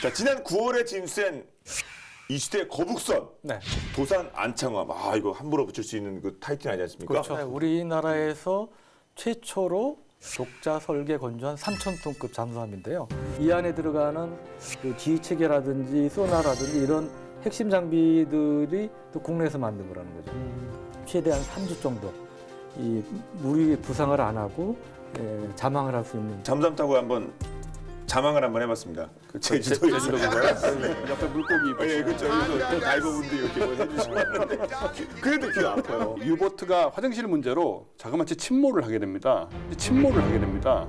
자, 지난 9월에 진수된 이 시대 거북선, 네. 도산 안창화. 아, 이거 함부로 붙일 수 있는 그 타이틀 아니지 않습니까? 그렇죠. 네, 우리나라에서 최초로 독자 설계 건조한 3,000톤급 잠수함인데요. 이 안에 들어가는 그 지휘체계라든지 소나라든지 이런 핵심 장비들이 또 국내에서 만든 거라는 거죠. 최대한 3주 정도 이 무리 부상을 안 하고 자망을 할 수 있는. 잠수함 타고 한번 자망을 한번 해봤습니다. 그 제주도에서. 옆에 물고기 예, 그렇죠. 그래서 또 다이버분들이 이렇게 뭐 해주시고 하는데 그래도 귀 아파요. 유보트가 화장실 문제로 자그마치 침몰을 하게 됩니다. 침몰을 하게 됩니다.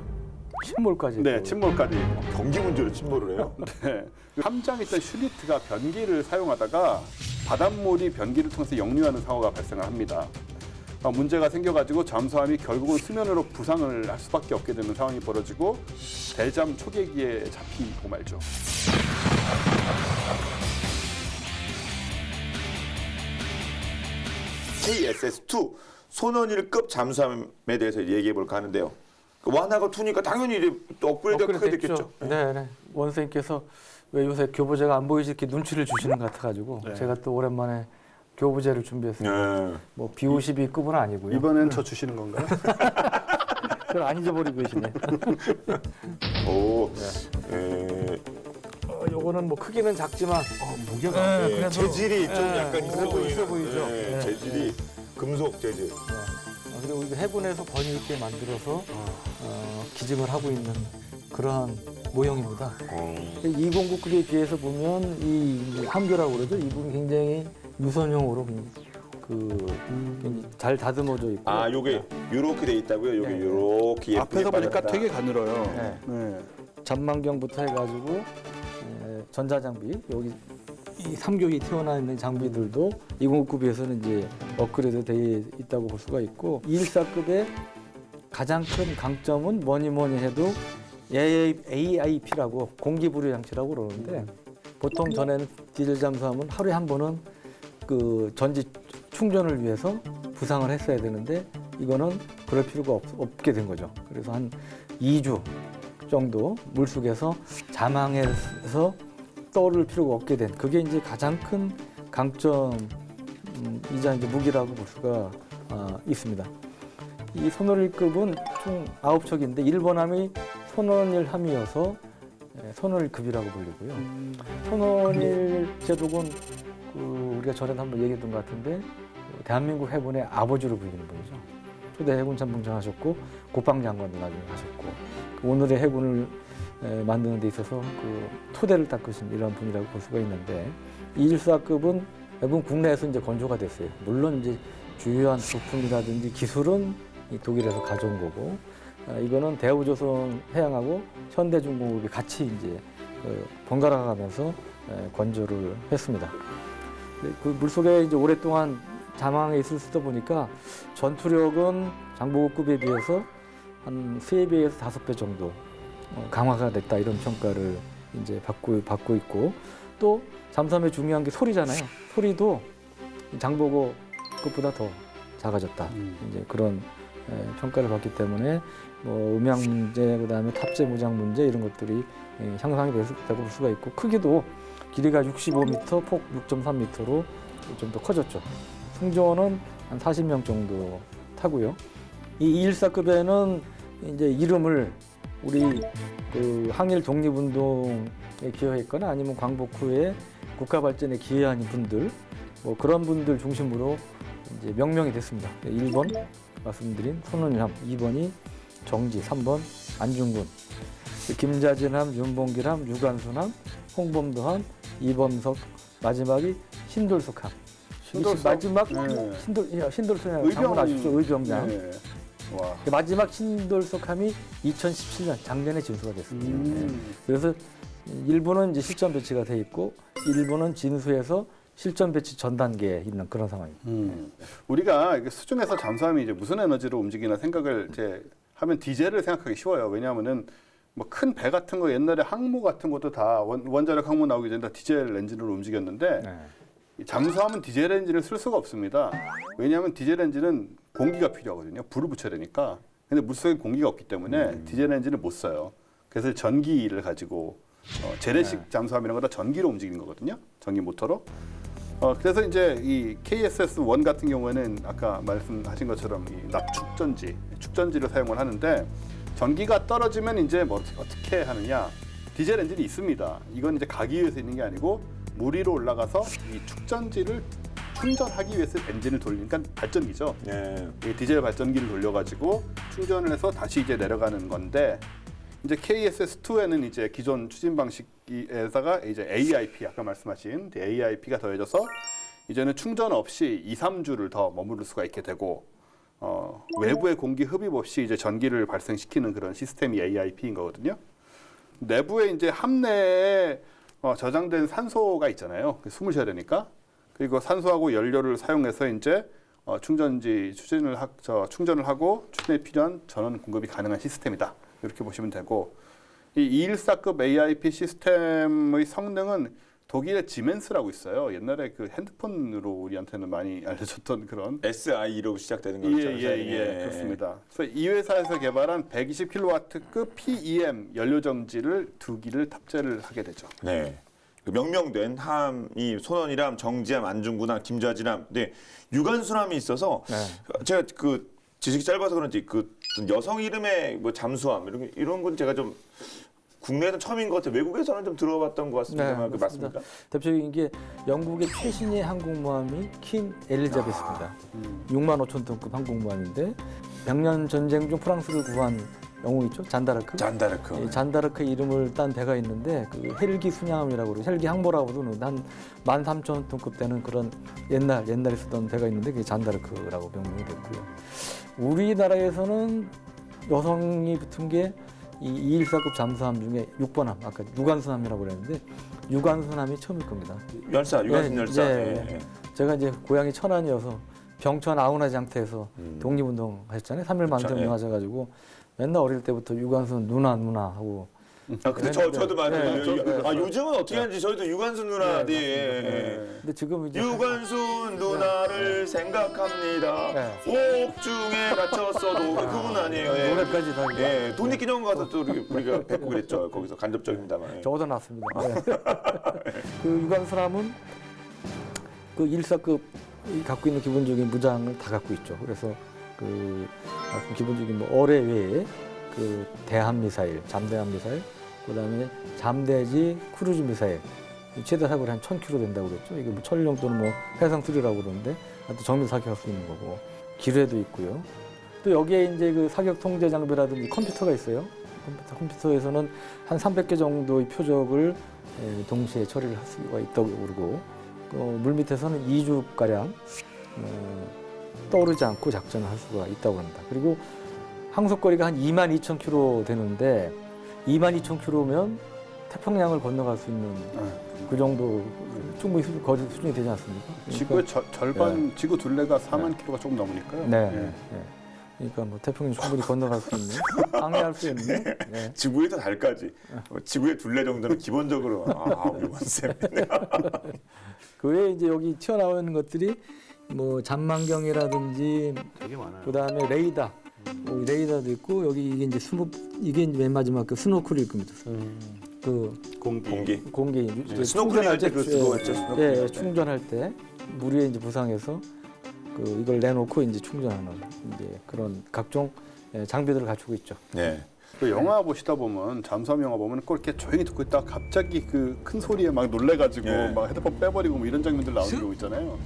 침몰까지. 네, 침몰까지. 경기 문제로 침몰을 해요? 네. 함장에 있던 슈리트가 변기를 사용하다가 바닷물이 변기를 통해서 역류하는 사고가 발생을 합니다. 문제가 생겨가지고 잠수함이 결국은 수면으로 부상을 할 수밖에 없게 되는 상황이 벌어지고 대잠 초계기에 잡히고 말죠. KSS-2 손원일급 잠수함에 대해서 얘기해 볼까 하는데요. 그 완화가 2니까 당연히 이제 또 업그레이드가 크게 됐겠죠. 네, 네. 원생님께서 왜 요새 교보제가 안 보이지 이렇게 눈치를 주시는 것 같아가지고 네. 제가 또 오랜만에 교보제를 준비했어요. 네. 뭐 B52급은 아니고요. 이번엔 저 주시는 건가요? 그걸 안 잊어버리고 계시네. 오, 요거는 뭐 크기는 작지만 무게가 그래도 재질이 좀 약간 있어 보이는. 있어 보이죠. 네, 네. 재질이 금속 재질. 그리고 이거 해군에서 권위 있게 만들어서 기증을 하고 있는 그러한 모형입니다. 209급에 비해서 보면 이 함교라고 그러죠. 이분 굉장히 유선형으로 굉장히 잘 다듬어져 있고. 아, 요게 요렇게 돼 있다고요? 요게 네. 요렇게 예쁘게 앞에서 보니까 빠졌다. 되게 가늘어요. 네. 네. 전망경부터 해가지고 전자장비 여기 이 삼교기 튀어나와 있는 장비들도 209급에서는 이제 업그레이드 돼 있다고 볼 수가 있고 214급의 가장 큰 강점은 뭐니 해도 AIP라고 공기 불유 장치라고 그러는데 보통 전에는 디젤 잠수함은 하루에 한 번은 그 전지 충전을 위해서 부상을 했어야 되는데 이거는 그럴 필요가 없게 된 거죠. 그래서 한 2주 정도 물속에서 자망해서 떠오를 필요가 없게 된 그게 이제 가장 큰 강점이자 이제 무기라고 볼 수가 있습니다. 이 손원일급은 총 9척인데 1번함이 손원일함이어서 손원일급이라고 불리고요. 손원일 제독은 우리가 전에도 한번 얘기했던 것 같은데 대한민국 해군의 아버지로 불리는 분이죠. 초대 해군 참모장 하셨고 국방장관도 나중에 하셨고 오늘의 해군을 만드는 데 있어서 그 토대를 닦으신 이런 분이라고 볼 수가 있는데 214급은 대부분 국내에서 이제 건조가 됐어요. 물론 이제 주요한 부품이라든지 기술은 이 독일에서 가져온 거고 이거는 대우조선 해양하고 현대중공업이 같이 이제 번갈아 가면서 건조를 했습니다. 그 물속에 이제 오랫동안 자망해 있었다 보니까 전투력은 장보고급에 비해서 한 3배에서 5배 정도 강화가 됐다 이런 평가를 이제 받고 있고 또 잠수함의 중요한 게 소리잖아요. 소리도 장보고급보다 더 작아졌다. 이제 그런 평가를 받기 때문에 뭐 음향 문제, 그다음에 탑재 무장 문제 이런 것들이 향상이 됐다고 볼 수가 있고 크기도 길이가 65m, 폭 6.3m로 좀 더 커졌죠. 승조원은 한 40명 정도 타고요. 이 214급에는 이제 이름을 우리 그 항일 독립운동에 기여했거나 아니면 광복 후에 국가 발전에 기여한 분들 뭐 그런 분들 중심으로 이제 명명이 됐습니다. 1번 말씀드린 손원일함, 2번이 정지, 3번 안중근, 김자진함, 윤봉길함, 유관순함, 홍범도함, 이범석, 마지막이 신돌석함. 마지막 신돌석함 장군 아시죠? 의병장. 네. 와. 마지막 신돌석함이 2017년 작년에 진수가 됐습니다. 그래서 일부는 이제 실전 배치가 돼 있고 일부는 진수에서 실전 배치 전 단계에 있는 그런 상황입니다. 우리가 이게 수중에서 잠수함이 이제 무슨 에너지로 움직이나 생각을 이제 하면 디젤을 생각하기 쉬워요. 왜냐하면은 뭐 큰 배 같은 거 옛날에 항모 같은 것도 다 원자력 항모 나오기 전에 다 디젤 엔진으로 움직였는데 이 잠수함은 디젤 엔진을 쓸 수가 없습니다. 왜냐하면 디젤 엔진은 공기가 필요하거든요. 불을 붙여야 되니까. 근데 물속에 공기가 없기 때문에 디젤 엔진을 못 써요. 그래서 전기를 가지고 재래식 잠수함이라는 거다 전기로 움직이는 거거든요. 전기 모터로. 그래서 이제 이 KSS-1 같은 경우에는 아까 말씀하신 것처럼 이 납축전지, 축전지를 사용을 하는데 전기가 떨어지면 이제 뭐 어떻게 하느냐? 디젤 엔진이 있습니다. 이건 이제 가기 위해서 있는 게 아니고 물 위로 올라가서 이 축전지를 충전하기 위해서 엔진을 돌리니까 발전기죠. 예. 이 디젤 발전기를 돌려가지고 충전을 해서 다시 이제 내려가는 건데 이제 KSS-2에는 이제 기존 추진 방식에다가 이제 AIP 아까 말씀하신 AIP가 더해져서 이제는 충전 없이 2, 3주를 더 머무를 수가 있게 되고 외부의 공기 흡입 없이 이제 전기를 발생시키는 그런 시스템이 AIP인 거거든요. 내부에 이제 함내에 저장된 산소가 있잖아요. 숨을 쉬어야 되니까. 그리고 산소하고 연료를 사용해서 이제 충전지 충전을 하고 추진에 필요한 전원 공급이 가능한 시스템이다. 이렇게 보시면 되고 이 214급 AIP 시스템의 성능은 독일의 지멘스라고 있어요. 옛날에 그 핸드폰으로 우리한테는 많이 알려졌던 그런 SI로 시작되는 거죠. 예, 그렇습니다. 그래서 이 회사에서 개발한 120kW급 PEM 연료정지를 2기를 탑재를 하게 되죠. 네. 그 명명된 함이 손원이람, 정지함, 안중구함, 김좌진함. 네. 유관순함이 있어서 제가 그 지식이 짧아서 그런지 그 여성 이름의 뭐 잠수함 이런 건 제가 좀 국내에서는 처음인 것 같아요. 외국에서는 좀 들어봤던 것 같습니다만 그 맞습니까? 대표적인 게 영국의 최신의 항공모함이 퀸 엘리자베스입니다. 6만 5천 톤급 항공모함인데 100년 전쟁 중 프랑스를 구한 영웅 있죠? 잔다르크. 잔다르크. 이 잔다르크 이름을 딴 배가 있는데 그 헬기 순양함이라고 그러고 헬기 항모라고 부르는 한 13,000톤급 되는 그런 옛날에 쓰던 배가 있는데 그게 잔다르크라고 명명이 됐고요. 우리나라에서는 여성이 붙은 게 이 214급 잠수함 중에 6번함, 아까 유관순함이라고 그랬는데 유관순함이 처음일 겁니다. 유관순 열사. 예. 제가 이제 고향이 천안이어서 병천 아우나장터에서 독립운동 하셨잖아요. 3.1 만세운동 하셔가지고 맨날 어릴 때부터 유관순 누나 하고. 근데 저도 맞아요. 요즘은 어떻게 하는지 저희도 유관순 누나. 근데 지금 이제 유관순 누나를 생각합니다. 옥중에 갇혔어도 그분 아니에요. 예. 노래까지 다. 예, 독립기념관 가서 또 우리가 뵙고 그랬죠. 거기서 간접적입니다만. 예. 적어서 났습니다. 그 유관순함은 그 1사급 갖고 있는 기본적인 무장을 다 갖고 있죠. 그래서 그 기본적인 뭐 어뢰 외에 그 대함 미사일, 잠대함 미사일, 그다음에 잠대지 크루즈 미사일 최대 사거리 한 1,000km 된다고 그랬죠. 이게 뭐 천령 또는 뭐 해상 수리라고 그러는데 또 정밀 사격할 수 있는 거고 기뢰도 있고요. 또 여기에 이제 그 사격 통제 장비라든지 컴퓨터가 있어요. 컴퓨터에서는 한 300개 정도의 표적을 동시에 처리를 할 수가 있다고 그러고 물 밑에서는 2주 가량 떠오르지 않고 작전을 할 수가 있다고 합니다. 그리고 항속거리가 한 22,000km 되는데 22,000km면 태평양을 건너갈 수 있는 그 정도 충분히 거리 수준이 되지 않습니까? 지구의 절반, 지구 둘레가 4만 킬로가 조금 넘으니까요. 네. 그러니까 뭐 태평양 충분히 건너갈 수 있는, 항해할 수 있는. 네. 지구에서 달까지. 지구의 둘레 정도는 기본적으로 우리 원쌤. 그 외에 이제 여기 튀어나오는 것들이 뭐 잠망경이라든지 되게 많아요. 그다음에 레이더. 레이더도 있고 여기 이게 이제 맨 마지막 그 스노클일 겁니다. 그 공기 스노클링 때 그 그거였죠. 예, 충전할 때 물 위에 이제 부상해서 그 이걸 내놓고 이제 충전하는 이제 그런 각종 장비들을 갖추고 있죠. 네. 그 영화 보시다 보면 잠수함 영화 보면 꼭 이렇게 조용히 듣고 있다가 갑자기 그 큰 소리에 막 놀래가지고 막 헤드폰 빼버리고 뭐 이런 장면들 나오는 경우 있잖아요.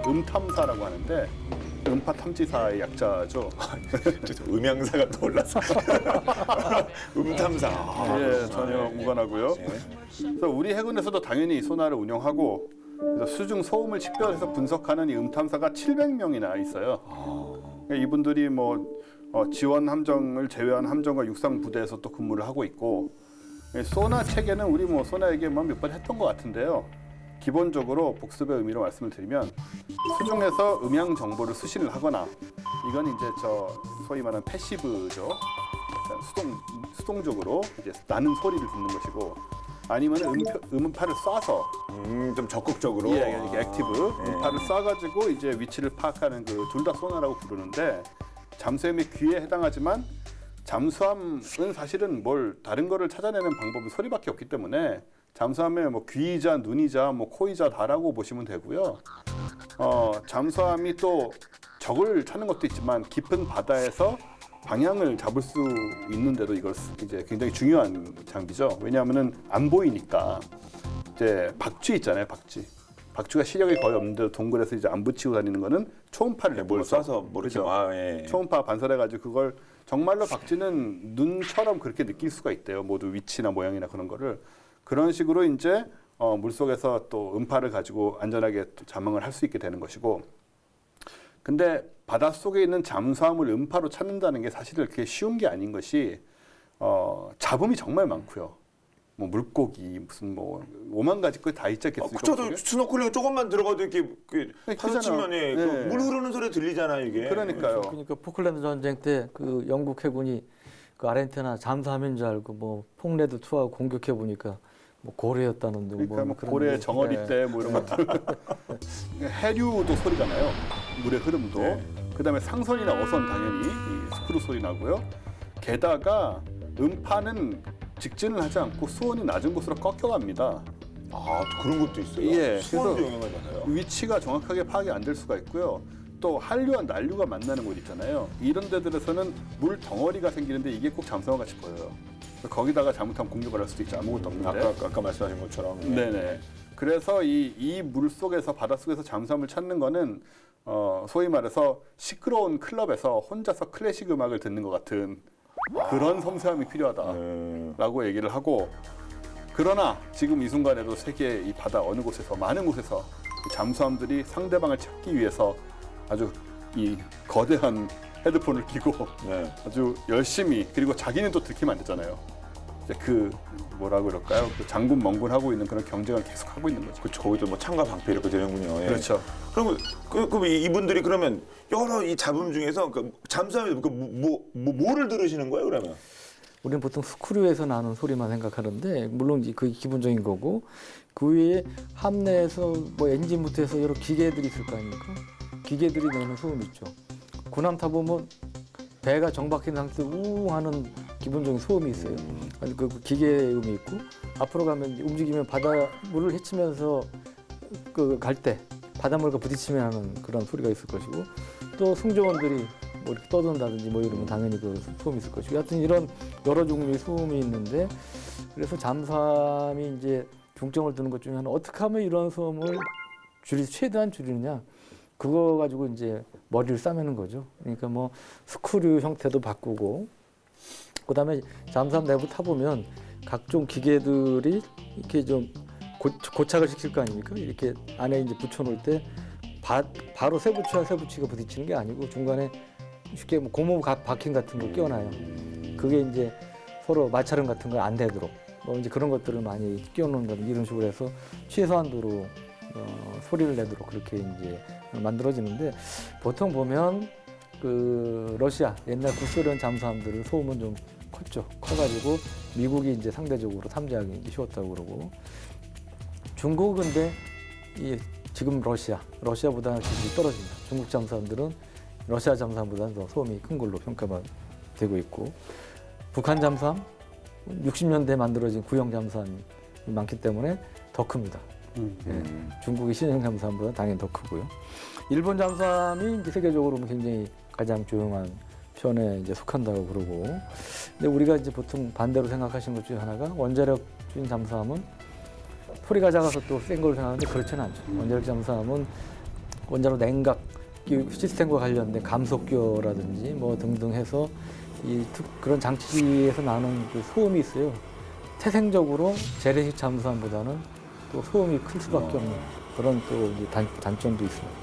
음탐사라고 하는데 음파 탐지사의 약자죠. 음향사가 떠올라서 음탐사. 예, 전혀 무관하고요. 그래서 우리 해군에서도 당연히 소나를 운영하고 그래서 수중 소음을 식별해서 분석하는 이 음탐사가 700명이나 있어요. 그러니까 이분들이 뭐 지원 함정을 제외한 함정과 육상 부대에서 또 근무를 하고 있고 소나 체계는 우리 뭐 소나 얘기만 몇 번 했던 것 같은데요. 기본적으로 복습의 의미로 말씀을 드리면 수중에서 음향 정보를 수신을 하거나 이건 이제 소위 말하는 패시브죠. 수동적으로 이제 나는 소리를 듣는 것이고 아니면 음파를 쏴서 좀 적극적으로 이게 액티브 음파를 쏴가지고 이제 위치를 파악하는 그 둘 다 소나라고 부르는데 잠수함의 귀에 해당하지만 잠수함은 사실은 뭘 다른 거를 찾아내는 방법은 소리밖에 없기 때문에 잠수함에 뭐 귀이자 눈이자 뭐 코이자 다라고 보시면 되고요. 잠수함이 또 적을 찾는 것도 있지만 깊은 바다에서 방향을 잡을 수 있는데도 이걸 이제 굉장히 중요한 장비죠. 왜냐하면은 안 보이니까 이제 박쥐 있잖아요, 박쥐. 박쥐가 시력이 거의 없는데 동굴에서 이제 안 붙이고 다니는 거는 초음파를 뭘 내보내서 쏴서 모르죠. 그렇죠. 예. 초음파 반사해가지고 그걸 정말로 박쥐는 눈처럼 그렇게 느낄 수가 있대요. 모두 위치나 모양이나 그런 거를 그런 식으로 이제 물속에서 또 음파를 가지고 안전하게 또 잠응을 할 수 있게 되는 것이고. 근데 바닷속에 있는 잠수함을 음파로 찾는다는 게 사실은 그렇게 쉬운 게 아닌 것이 잡음이 정말 많고요. 뭐 물고기 무슨 뭐 5만 가지 거 다 있지 않겠습니까? 저도 스노클링 조금만 들어가도 이렇게 크잖아요. 파도치면에 네. 물 흐르는 소리 들리잖아요, 이게. 그러니까요. 그러니까 포클랜드 전쟁 때 그 영국 해군이 그 아르헨티나 잠수함인 줄 알고 뭐 폭레드 투하고 공격해 보니까 뭐 고래였다는 등 그러니까 뭐 그런 고래 게- 정어리 네. 때 뭐 이런 것들 해류도 소리가 나요. 물의 흐름도. 네. 그다음에 상선이나 어선 당연히 이 스크루 소리 나고요. 게다가 음파는 직진을 하지 않고 수온이 낮은 곳으로 꺾여갑니다. 아, 또 그런 것도 있어요. 예, 수온도 그래서 영향을 받아요. 위치가 정확하게 파악이 안 될 수가 있고요. 또 한류와 난류가 만나는 곳 있잖아요. 이런 데들에서는 물 덩어리가 생기는데 이게 꼭 잠수함 같이 보여요. 거기다가 잘못하면 공격을 할 수도 있죠. 아무것도 없는데. 아까 말씀하신 것처럼. 네네. 그래서 이 물속에서 바닷속에서 잠수함을 찾는 거는 소위 말해서 시끄러운 클럽에서 혼자서 클래식 음악을 듣는 것 같은 그런 섬세함이 필요하다라고 얘기를 하고 그러나 지금 이 순간에도 세계 이 바다 어느 곳에서 많은 곳에서 이 잠수함들이 상대방을 찾기 위해서 아주 이 거대한 헤드폰을 끼고 네. 아주 열심히 그리고 자기는 또 들키면 안 되잖아요. 이제 그 뭐라 그럴까요? 그 장군 멍군하고 있는 그런 경쟁을 계속 하고 있는 거죠. 그렇죠. 거기도 뭐 창과 방패 이렇게 되는군요. 예. 그렇죠. 그럼 이분들이 그러면 여러 이 잡음 중에서 잠수함에 뭐를 들으시는 거예요, 그러면? 우리는 보통 스크류에서 나는 소리만 생각하는데 물론 이제 그게 기본적인 거고 그 외에 함내에서 뭐 엔진부터 해서 여러 기계들이 있을 거 아닙니까? 기계들이 내는 소음이 있죠. 군함 타보면 배가 정박한 상태에서 우웅 하는 기본적인 소음이 있어요. 아니, 그 기계음이 있고 앞으로 가면 이제 움직이면 바닷물을 헤치면서 그 갈 때 바닷물과 부딪히면 하는 그런 소리가 있을 것이고 또 승조원들이 뭐 이렇게 떠든다든지 뭐 이러면 당연히 그 소음이 있을 것이고 하여튼 이런 여러 종류의 소음이 있는데 그래서 잠수함이 이제 중점을 두는 것 중에 하나 어떻게 하면 이런 소음을 최대한 줄이느냐 그거 가지고 이제 머리를 싸매는 거죠. 그러니까 뭐 스크류 형태도 바꾸고 그다음에 잠수함 내부 타보면 각종 기계들이 이렇게 좀 고착을 시킬 거 아닙니까? 이렇게 안에 이제 붙여놓을 때 바로 새 부치와 새 부치가 부딪히는 게 아니고 중간에 쉽게 뭐 고무 바킹 같은 거 끼워놔요. 그게 이제 서로 마찰음 같은 거 안 되도록 뭐 이제 그런 것들을 많이 끼워놓는다든지 이런 식으로 해서 최소한도로 소리를 내도록 그렇게 이제 만들어지는데 보통 보면 그 러시아 옛날 구소련 잠수함들은 소음은 좀 컸죠. 커가지고 미국이 이제 상대적으로 탐지하기 이제 쉬웠다고 그러고 중국은 근데 이 지금 러시아보다 기술이 떨어집니다. 중국 잠수함들은 러시아 잠수함보다는 더 소음이 큰 걸로 평가가 되고 있고 북한 잠수함 60년대에 만들어진 구형 잠수함이 많기 때문에 더 큽니다. 예, 중국의 신형 잠수함보다 당연히 더 크고요. 일본 잠수함이 이제 세계적으로 보면 굉장히 가장 조용한 편에 이제 속한다고 그러고, 근데 우리가 이제 보통 반대로 생각하시는 것 중에 하나가 원자력주인 잠수함은 소리가 작아서 또 센 걸로 생각하는데 그렇지는 않죠. 원자력 잠수함은 원자로 냉각 시스템과 관련된 감속기라든지 뭐 등등 해서 그런 장치에서 나는 그 소음이 있어요. 태생적으로 재래식 잠수함보다는 또 소음이 클 수밖에 없는 그런 또 이제 단점도 있습니다.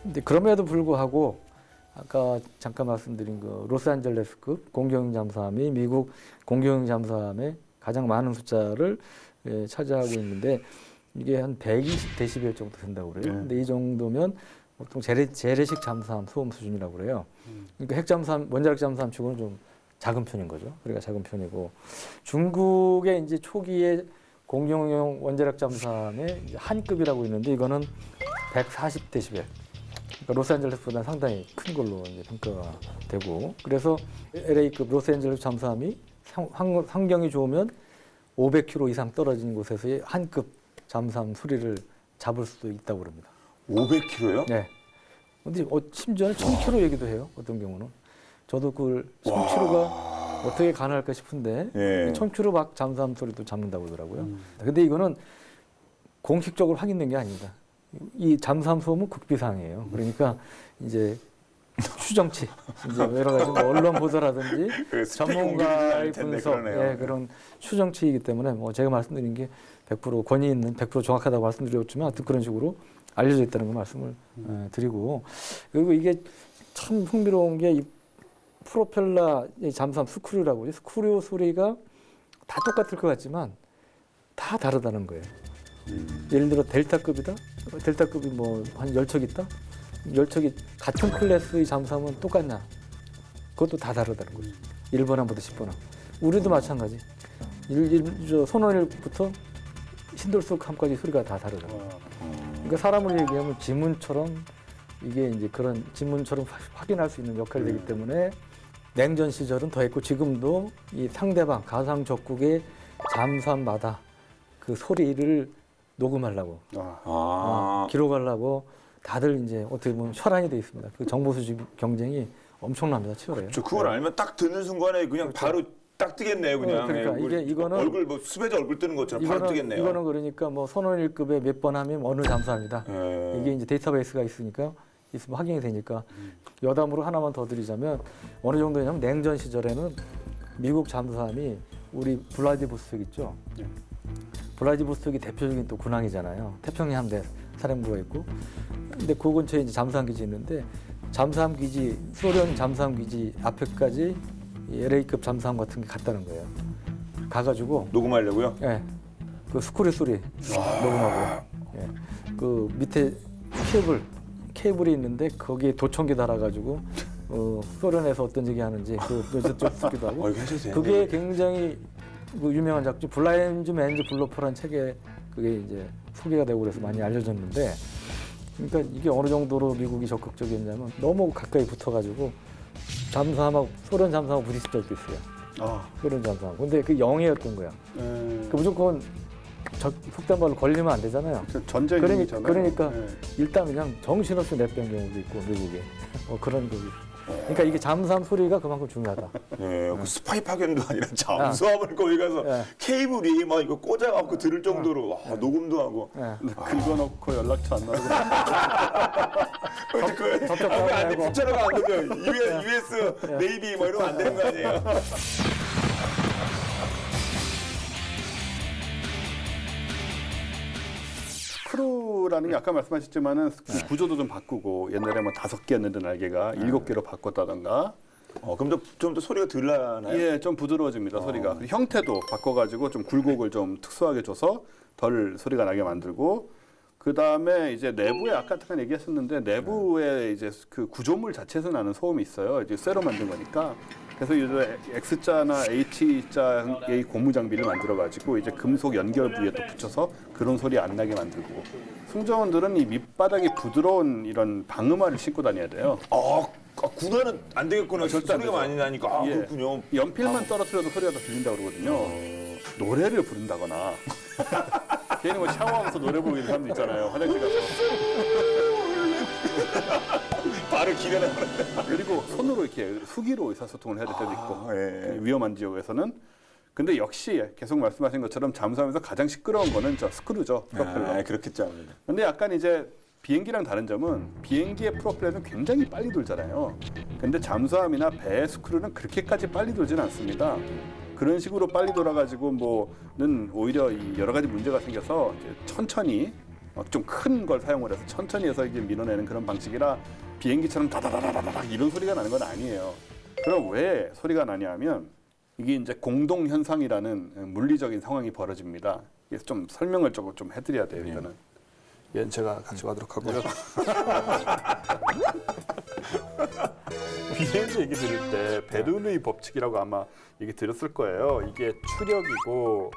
근데 그럼에도 불구하고 아까 잠깐 말씀드린 그 로스앤젤레스급 공경용 잠수함이 미국 공경용 잠수함의 가장 많은 숫자를 차지하고 있는데 이게 한 120데시벨 정도 된다고 그래요. 근데 이 정도면 보통 재래식 잠수함 소음 수준이라고 그래요. 그러니까 핵잠수함, 원자력 잠수함 치고는 좀 작은 편인 거죠. 우리가 작은 편이고 중국의 이제 초기에 공경용 원자력 잠수함의 한 급이라고 있는데 이거는 140데시벨. 그러니까 로스앤젤레스보다 상당히 큰 걸로 이제 평가가 되고 그래서 LA급 로스앤젤레스 잠수함이 환경이 좋으면 500km 이상 떨어진 곳에서의 한급 잠수함 수리를 잡을 수도 있다고 그럽니다. 500km요? 네. 근데 심지어는 1000km 얘기도 해요. 어떤 경우는. 저도 그걸 1000km가 어떻게 가능할까 싶은데 예. 1000km 막 잠수함 소리도 잡는다고 그러더라고요. 근데 이거는 공식적으로 확인된 게 아닙니다. 이 잠수함 소음은 극비상이에요. 그러니까 이제 추정치, 이제 여러 가지 뭐 언론 보도라든지 그 스펙이 전문가의 공개되지 않을 텐데 분석, 그러네요. 예, 그런 추정치이기 때문에 뭐 제가 말씀드린 게 100% 권위 있는 100% 정확하다고 말씀드렸지만 하여튼 그런 식으로 알려져 있다는 거 말씀을 드리고 그리고 이게 참 흥미로운 게 이 프로펠러 이 잠수함 스크류라고 스크류 소리가 다 똑같을 것 같지만 다 다르다는 거예요. 예를 들어 델타급이다. 델타급이 뭐 한 10척 있다. 10척이 같은 클래스의 잠수함은 똑같냐? 그것도 다 다르다는 거죠. 1번함부터 10번함. 우리도 마찬가지. 손원일부터 신돌수함까지 소리가 다 다르다. 그러니까 사람을 얘기하면 지문처럼 이게 이제 그런 지문처럼 확인할 수 있는 역할이 되기 때문에 냉전 시절은 더했고 지금도 이 상대방 가상 적국의 잠수함마다 그 소리를 녹음하려고 기록하려고 다들 이제 어떻게 보면 혈안이 돼 있습니다. 그 정보 수집 경쟁이 엄청납니다. 치열해요. 그걸 알면 딱 듣는 순간에 그냥 바로 딱 뜨겠네요. 그냥 그러니까 이거는 얼굴 뭐 수배자 얼굴 뜨는 것처럼 바로 뜨겠네요. 이거는 그러니까 뭐 선원일급에 몇 번 하면 어느 잠수함이다. 예. 이게 이제 데이터베이스가 있으니까 있으면 확인이 되니까 여담으로 하나만 더 드리자면 어느 정도냐면 냉전 시절에는 미국 잠수함이 우리 블라디보스톡 있죠. 네. 블라디보스톡이 대표적인 또 군항이잖아요. 태평양 함대 사령부가 있고. 근데 그 근처에 이제 잠수함 기지 있는데 잠수함 기지 소련 잠수함 기지 앞에까지 이 LA급 잠수함 같은 게 갔다는 거예요. 가가지고 녹음하려고요? 예, 그 스크류 소리 녹음하고, 예, 그 밑에 케이블이 있는데 거기에 도청기 달아가지고 소련에서 어떤 얘기 하는지 듣기도 하고. 이거 해주세요. 그게 굉장히 그 유명한 작품 블라인즈 맨즈 블로퍼라는 책에 그게 이제 소개가 되고 그래서 많이 알려졌는데, 그러니까 이게 어느 정도로 미국이 적극적이었냐면 너무 가까이 붙어가지고 잠수함하고 소련 잠수함하고 부딪힐 적도 있어요. 소련 잠수함. 근데 그 0이었던 거야. 그 무조건 속된 말로 걸리면 안 되잖아요. 전쟁이잖아요. 그러니까 네. 일단 그냥 정신없이 내뺀 경우도 있고 미국이 그런 거지. 그러니까 이게 잠수함 소리가 그만큼 중요하다. 예, 그 스파이 파견도 아니라 잠수함을 거기 가서 예. 케이블이 막 이거 꽂아갖고 들을 정도로 와, 녹음도 하고. 예. 긁어놓고 연락처 안 나오고. 접촉도 안 돼, 하고. 붙여라가 안 되죠. US 네이비 뭐 이러면 안 되는 거 아니에요? 크루라는 게 아까 말씀하셨지만은 구조도 좀 바꾸고 옛날에 뭐 5개였는데 날개가 7개로 바꿨다던가. 그럼 좀 더 소리가 덜 나나요? 예, 좀 부드러워집니다 소리가. 그리고 형태도 바꿔가지고 좀 굴곡을 좀 특수하게 줘서 덜 소리가 나게 만들고. 그 다음에 이제 내부에 아까 잠깐 얘기하셨는데 내부에 이제 그 구조물 자체에서 나는 소음이 있어요. 이제 쇠로 만든 거니까. 그래서 이제 X자나 H자의 고무 장비를 만들어가지고 이제 금속 연결 부위에 또 붙여서 그런 소리 안 나게 만들고. 승조원들은 이 밑바닥이 부드러운 이런 방음화를 신고 다녀야 돼요. 군화는 안 되겠구나. 절대 안 소리가 되죠. 많이 나니까. 예. 그렇군요. 연필만 떨어뜨려도 소리가 더 들린다고 그러거든요. 노래를 부른다거나 괜히 뭐 샤워하면서 노래 부르는 사람도 있잖아요. 화장실 가서. 발을 기대나. 그리고 손으로 이렇게 수기로 의사소통을 해야 될 때도 있고 예. 위험한 지역에서는. 근데 역시 계속 말씀하신 것처럼 잠수함에서 가장 시끄러운 거는 저 스크루죠. 프로펠러. 그렇겠죠. 근데 약간 이제 비행기랑 다른 점은 비행기의 프로펠러는 굉장히 빨리 돌잖아요. 근데 잠수함이나 배의 스크루는 그렇게까지 빨리 돌지는 않습니다. 그런 식으로 빨리 돌아가지고 뭐는 오히려 이 여러 가지 문제가 생겨서 이제 천천히 좀 큰 걸 사용을 해서 천천히 해서 이게 밀어내는 그런 방식이라 비행기처럼 다다다다다닥 이런 소리가 나는 건 아니에요. 그럼 왜 소리가 나냐면 이게 이제 공동 현상이라는 물리적인 상황이 벌어집니다. 그래서 좀 설명을 좀 해드려야 돼요. 이거는. 얘는 제가 가져가도록 하고요. 비행기 얘기 들을 때 베르누이 법칙이라고 아마 얘기 들었을 거예요. 이게 추력이고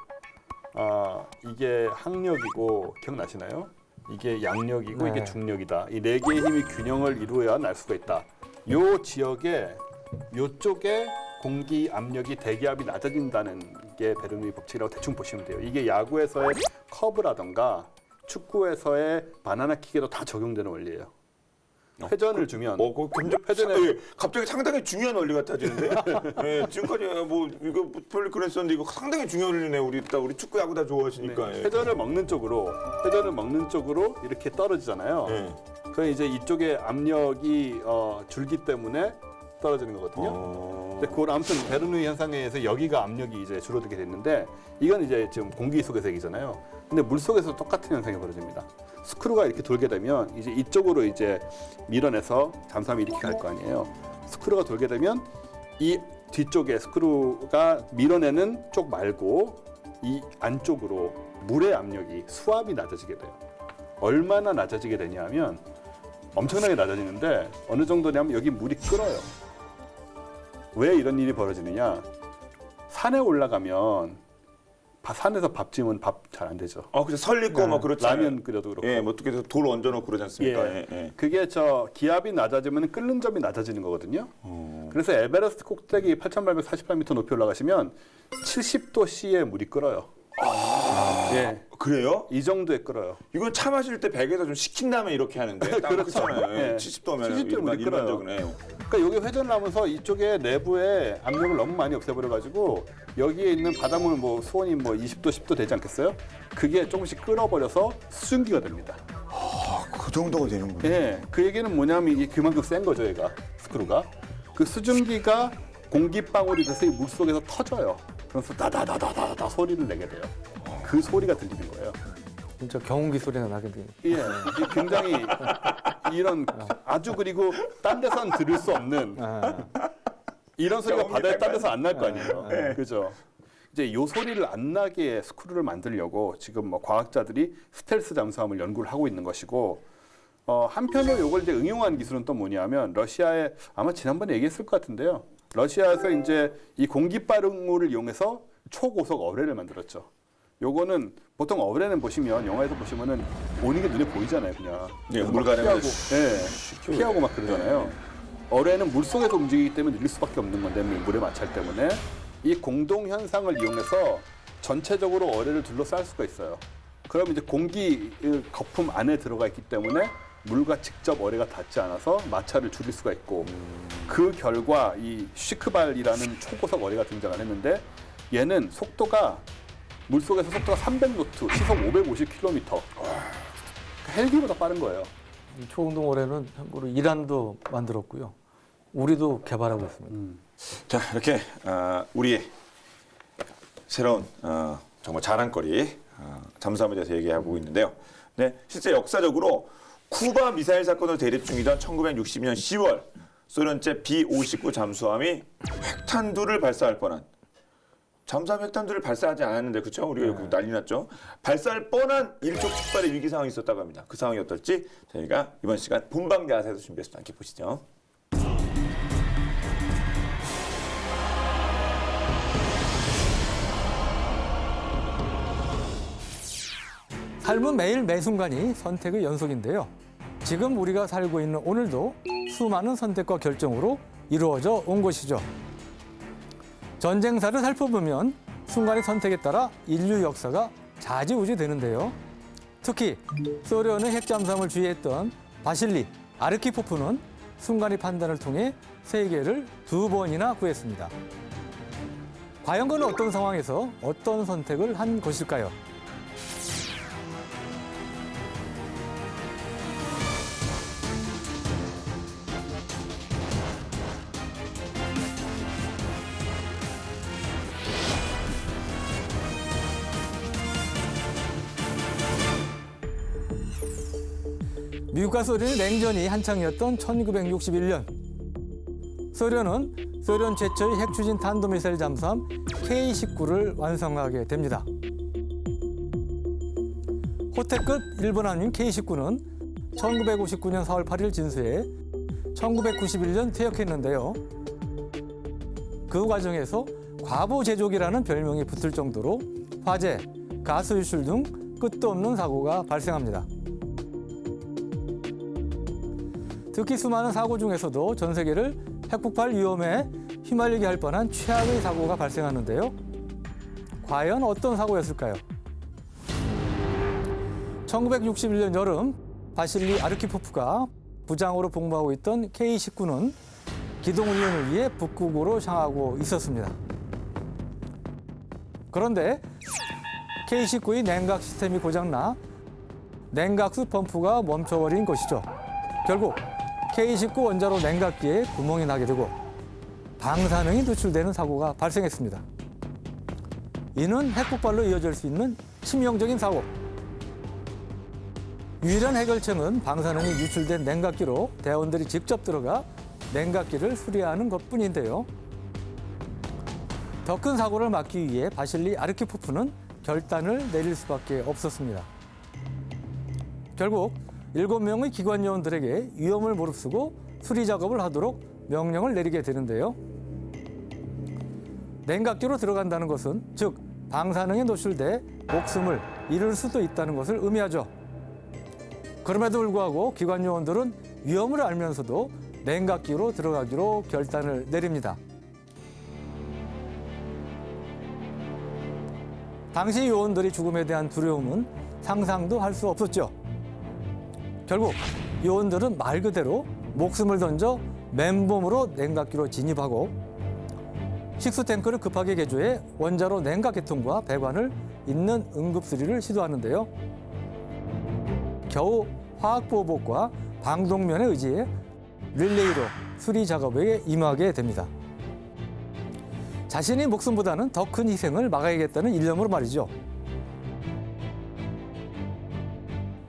이게 항력이고 기억나시나요? 이게 양력이고 네. 이게 중력이다. 이 네 개의 힘이 균형을 이루어야 날 수가 있다. 요 지역에 요쪽에 공기 압력이 대기압이 낮아진다는 게 베르누이 법칙이라고 대충 보시면 돼요. 이게 야구에서의 커브라던가 축구에서의 바나나킥에도 다 적용되는 원리예요. 회전을 주면 회전에 갑자기 상당히 중요한 원리 같아지는데. 예, 지금까지 뭐 이거 별로 그랬었는데 이거 상당히 중요한 원리네. 우리 축구 야구 다 좋아하시니까. 예. 회전을 먹는 쪽으로 이렇게 떨어지잖아요. 예. 그럼 이제 이쪽에 압력이 줄기 때문에 떨어지는 거거든요. 근데 그걸 아무튼 베르누이 현상에 의해서 여기가 압력이 이제 줄어들게 됐는데 이건 이제 지금 공기 속에서 얘기잖아요. 근데 물 속에서 똑같은 현상이 벌어집니다. 스크루가 이렇게 돌게 되면 이제 이쪽으로 이제 밀어내서 잠수함이 이렇게 갈 거 아니에요. 스크루가 돌게 되면 이 뒤쪽에 스크루가 밀어내는 쪽 말고 이 안쪽으로 물의 압력이 수압이 낮아지게 돼요. 얼마나 낮아지게 되냐면 엄청나게 낮아지는데 어느 정도냐면 여기 물이 끓어요. 왜 이런 일이 벌어지느냐? 산에 올라가면 산에서 밥 지으면 밥 잘 안 되죠. 그래서 설리고 막 그렇잖아요. 라면 끓여도 그렇고. 예, 뭐 어떻게 해서 돌 얹어놓고 그러지 않습니까? 예. 예. 그게 기압이 낮아지면 끓는 점이 낮아지는 거거든요. 그래서 에베레스트 꼭대기 8,848m 높이 올라가시면 70도 C의 물이 끓어요. 예. 그래요? 이 정도에 끓어요. 이건 차 마실 때 백에서 좀 식힌 다음에 이렇게 하는데. 그렇잖아요. 예. 70도면 70도 물이 끓어요. 일반적이네요. 그러니까 여기 회전을 하면서 이쪽에 내부에 압력을 너무 많이 없애버려가지고 여기에 있는 바닷물 뭐 수온이 뭐 20도, 10도 되지 않겠어요? 그게 조금씩 끓어버려서 수증기가 됩니다. 그 정도가 되는군요. 예, 그 얘기는 뭐냐면 이게 그만큼 센 거죠, 얘가 스크루가. 그 수증기가 공기방울이 돼서 이 물 속에서 터져요. 그래서 다다다다다다 소리를 내게 돼요. 그 소리가 들리는 거예요. 진짜 경운기 소리가 나게 돼요. 예, 이게 굉장히 이런 아주 그리고 딴 데선 들을 수 없는 이런 소리가 바다에 딴 데서 안 날 거 아니에요. 그죠? 이제 요 소리를 안 나게 스크루를 만들려고 지금 뭐 과학자들이 스텔스 잠수함을 연구를 하고 있는 것이고 한편으로 요걸 이제 응용한 기술은 또 뭐냐면 러시아에 아마 지난번에 얘기했을 것 같은데요. 러시아에서 이제 이 공기방울을 이용해서 초고속 어뢰를 만들었죠. 요거는 보통 어뢰는 보시면 영화에서 보시면은 오는 게 눈에 보이잖아요, 그냥. 예, 막 물 가려면 피하고 막 그러잖아요. 어뢰는 물 속에서 움직이기 때문에 느릴 수밖에 없는 건데 물의 마찰 때문에 이 공동 현상을 이용해서 전체적으로 어뢰를 둘러쌀 수가 있어요. 그럼 이제 공기 거품 안에 들어가 있기 때문에 물과 직접 어뢰가 닿지 않아서 마찰을 줄일 수가 있고 그 결과 이 슈크발이라는 초고속 어뢰가 등장을 했는데 얘는 속도가 물속에서 속도가 300노트, 시속 550km. 헬기보다 빠른 거예요. 이 초운동 어뢰는 참고로 이란도 만들었고요. 우리도 개발하고 있습니다. 자, 이렇게 우리의 새로운 정말 자랑거리 잠수함에 대해서 얘기하고 있는데요. 네, 실제 역사적으로 쿠바 미사일 사건으로 대립 중이던 1960년 10월 소련제 B-59 잠수함이 핵탄두를 발사할 뻔한 잠수함 핵탄두를 발사하지 않았는데 그렇죠? 우리가 여기 난리 났죠. 발사할 뻔한 일촉즉발의 위기 상황이 있었다고 합니다. 그 상황이 어떨지 저희가 이번 시간 본방야사에서 준비했습니다. 함께 보시죠. 삶은 매일 매 순간이 선택의 연속인데요. 지금 우리가 살고 있는 오늘도 수많은 선택과 결정으로 이루어져 온 것이죠. 전쟁사를 살펴보면 순간의 선택에 따라 인류 역사가 좌지우지되는데요. 특히 소련의 핵잠수함을 주의했던 바실리 아르키포프는 순간의 판단을 통해 세계를 2번이나 구했습니다. 과연 그는 어떤 상황에서 어떤 선택을 한 것일까요? 미국과 소련의 냉전이 한창이었던 1961년 소련은 소련 최초의 핵추진 탄도미사일 잠수함 K-19를 완성하게 됩니다. 호텔급 일본 함인 K-19는 1959년 4월 8일 진수해 1991년 퇴역했는데요. 그 과정에서 과부 제조기라는 별명이 붙을 정도로 화재, 가스 유출 등 끝도 없는 사고가 발생합니다. 특히 수많은 사고 중에서도 전 세계를 핵폭발 위험에 휘말리게 할 뻔한 최악의 사고가 발생하는데요. 과연 어떤 사고였을까요? 1961년 여름 바실리 아르키포프가 부장으로 복무하고 있던 K-19는 기동훈련을 위해 북극으로 향하고 있었습니다. 그런데 K-19의 냉각 시스템이 고장나 냉각수 펌프가 멈춰버린 것이죠. 결국 K-19 원자로 냉각기에 구멍이 나게 되고 방사능이 누출되는 사고가 발생했습니다. 이는 핵폭발로 이어질 수 있는 치명적인 사고. 유일한 해결책은 방사능이 유출된 냉각기로 대원들이 직접 들어가 냉각기를 수리하는 것뿐인데요. 더 큰 사고를 막기 위해 바실리 아르키포프는 결단을 내릴 수밖에 없었습니다. 결국 7명의 기관 요원들에게 위험을 무릅쓰고 수리 작업을 하도록 명령을 내리게 되는데요. 냉각기로 들어간다는 것은 즉 방사능에 노출돼 목숨을 잃을 수도 있다는 것을 의미하죠. 그럼에도 불구하고 기관 요원들은 위험을 알면서도 냉각기로 들어가기로 결단을 내립니다. 당시 요원들의 죽음에 대한 두려움은 상상도 할 수 없었죠. 결국 요원들은 말 그대로 목숨을 던져 맨몸으로 냉각기로 진입하고 식수 탱크를 급하게 개조해 원자로 냉각 개통과 배관을 잇는 응급 수리를 시도하는데요. 겨우 화학보호복과 방독면에 의지해 릴레이로 수리 작업에 임하게 됩니다. 자신의 목숨보다는 더 큰 희생을 막아야겠다는 일념으로 말이죠.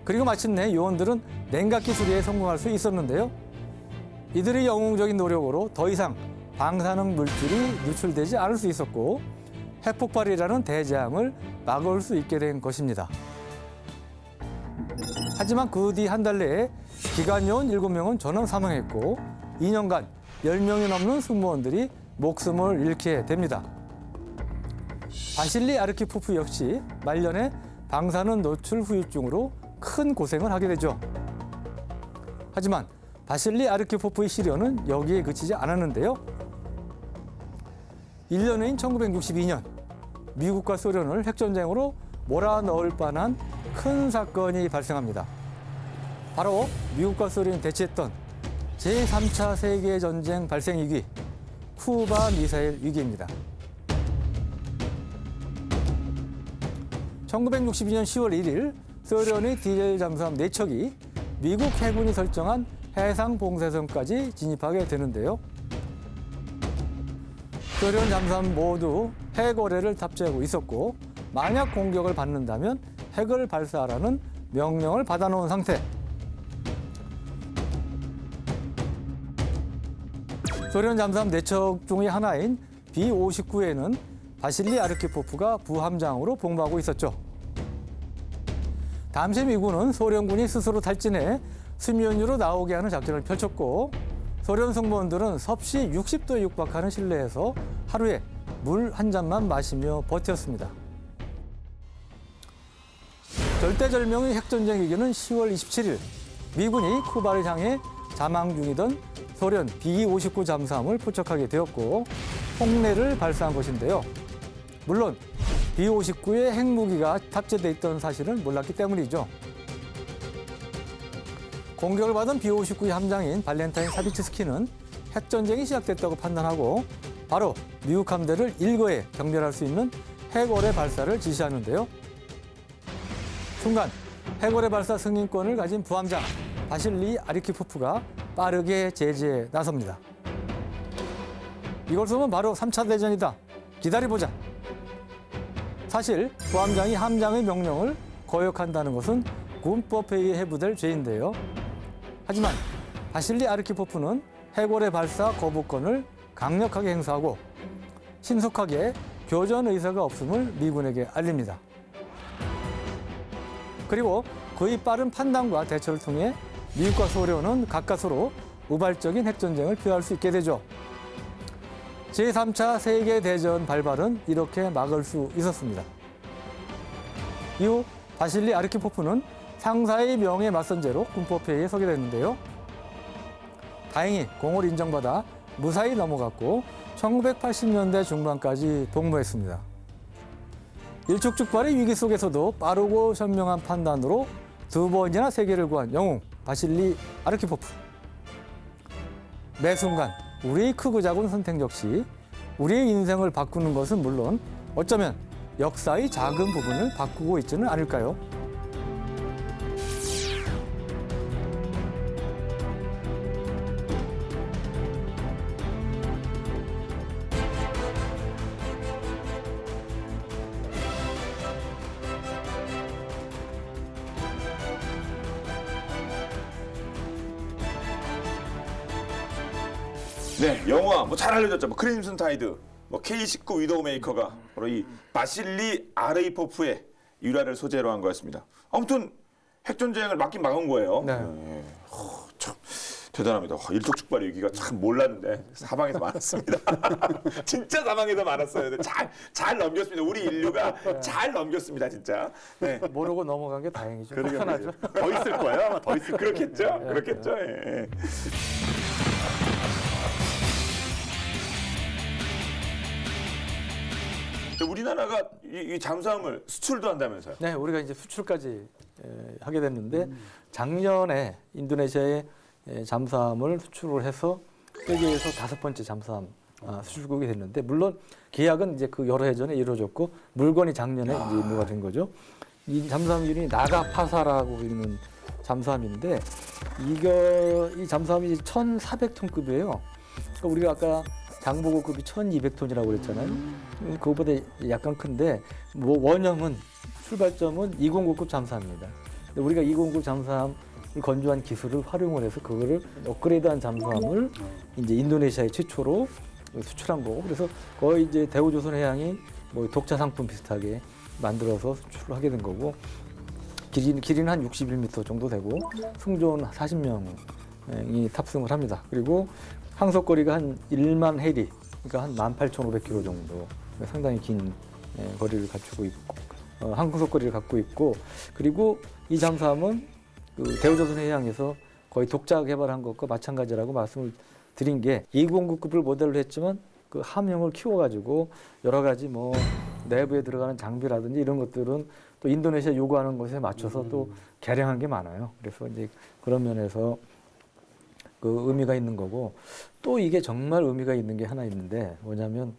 그리고 마침내 요원들은 냉각기 수리에 성공할 수 있었는데요. 이들의 영웅적인 노력으로 더 이상 방사능 물질이 누출되지 않을 수 있었고 핵폭발이라는 대재앙을 막을 수 있게 된 것입니다. 하지만 그 뒤 한 달 내에 기관 요원 7명은 전원 사망했고 2년간 10명이 넘는 승무원들이 목숨을 잃게 됩니다. 바실리 아르키포프 역시 말년에 방사능 노출 후유증으로 큰 고생을 하게 되죠. 하지만 바실리 아르키포프의 시련은 여기에 그치지 않았는데요. 1년 후인 1962년 미국과 소련을 핵전쟁으로 몰아넣을 뻔한 큰 사건이 발생합니다. 바로 미국과 소련이 대치했던 제3차 세계전쟁 발생 위기, 쿠바 미사일 위기입니다. 1962년 10월 1일 소련의 디젤 잠수함 4척이 미국 해군이 설정한 해상 봉쇄선까지 진입하게 되는데요. 소련 잠수함 모두 핵어뢰를 탑재하고 있었고 만약 공격을 받는다면 핵을 발사하라는 명령을 받아놓은 상태. 소련 잠수함 4척 중의 하나인 B-59에는 바실리 아르키포프가 부함장으로 복무하고 있었죠. 당시 미군은 소련군이 스스로 탈진해 수면 위로 나오게 하는 작전을 펼쳤고 소련 승무원들은 섭씨 60도에 육박하는 실내에서 하루에 물 한 잔만 마시며 버텼습니다. 절대절명의 핵전쟁 위기는 10월 27일 미군이 쿠바를 향해 자망 중이던 소련 B-59 잠수함을 포착하게 되었고 폭내를 발사한 것인데요. 물론 B-59에 핵무기가 탑재돼 있던 사실은 몰랐기 때문이죠. 공격을 받은 B-59의 함장인 발렌타인 사비츠스키는 핵전쟁이 시작됐다고 판단하고 바로 미국 함대를 일거에 경멸할 수 있는 핵어뢰 발사를 지시하는데요. 순간 핵어뢰 발사 승인권을 가진 부함장 바실리 아르키포프가 빠르게 제지에 나섭니다. 이걸 쓰면 바로 3차 대전이다. 기다려보자. 사실 부함장이 함장의 명령을 거역한다는 것은 군법회의에 해부될 죄인데요. 하지만 바실리 아르키포프는 핵어뢰 발사 거부권을 강력하게 행사하고 신속하게 교전 의사가 없음을 미군에게 알립니다. 그리고 그의 빠른 판단과 대처를 통해 미국과 소련은 가까스로 우발적인 핵전쟁을 피할 수 있게 되죠. 제3차 세계대전 발발은 이렇게 막을 수 있었습니다. 이후 바실리 아르키포프는 상사의 명에 맞선 죄로 군법회의에 서게 됐는데요. 다행히 공을 인정받아 무사히 넘어갔고 1980년대 중반까지 복무했습니다. 일촉즉발의 위기 속에서도 빠르고 현명한 판단으로 2번이나 세계를 구한 영웅 바실리 아르키포프. 매 순간 우리의 크고 작은 선택 역시 우리의 인생을 바꾸는 것은 물론 어쩌면 역사의 작은 부분을 바꾸고 있지는 않을까요? 네, 영화 뭐 잘 알려졌죠. 뭐 크림슨 타이드, 뭐 K19 위도우 메이커가 바로 이 바실리 아르히포프의 일화를 소재로 한 거였습니다. 아무튼 핵전쟁을 막긴 막은 거예요. 네. 참 대단합니다. 일촉즉발의 위기가 참 몰랐는데 사방에서 많았습니다. 진짜 사방에서 많았어요. 근데 잘 넘겼습니다. 우리 인류가 잘 넘겼습니다, 진짜. 네. 모르고 넘어간 게 다행이죠. 편하죠. 더 있을 거예요. 아마 더 있을 거예요. 그렇겠죠? 그렇겠죠? 예. 우리나라가 이 잠수함을 수출도 한다면서요? 네, 우리가 이제 수출까지 하게 됐는데 작년에 인도네시아에 잠수함을 수출을 해서 세계에서 5번째 잠수함 수출국이 됐는데 물론 계약은 이제 그 여러 해 전에 이루어졌고 물건이 작년에 이제 인도가 된 거죠. 이 잠수함 이름이 나가파사라고 있는 잠수함인데 이 잠수함이 1,400톤급이에요. 그러니까 우리가 아까 장보고급이 1,200톤이라고 그랬잖아요. 그거보다 약간 큰데 뭐 원형은 출발점은 209급 잠수함입니다. 근데 우리가 209 잠수함 건조한 기술을 활용을 해서 그거를 업그레이드한 잠수함을 이제 인도네시아에 최초로 수출한 거고 그래서 거의 이제 대우조선해양이 뭐 독자 상품 비슷하게 만들어서 수출을 하게 된 거고 길이는 한 61m 정도 되고 승조원 40명이 탑승을 합니다. 그리고 항속거리가 한 1만 해리, 그러니까 한 18,500km 정도 상당히 긴 거리를 갖추고 있고 항속거리를 갖고 있고 그리고 이 잠수함은 그 대우조선해양에서 거의 독자 개발한 것과 마찬가지라고 말씀을 드린 게 209급을 모델로 했지만 그 함형을 키워가지고 여러 가지 뭐 내부에 들어가는 장비라든지 이런 것들은 또 인도네시아 요구하는 것에 맞춰서 또 개량한 게 많아요. 그래서 이제 그런 면에서 그 의미가 있는 거고 또 이게 정말 의미가 있는 게 하나 있는데 뭐냐면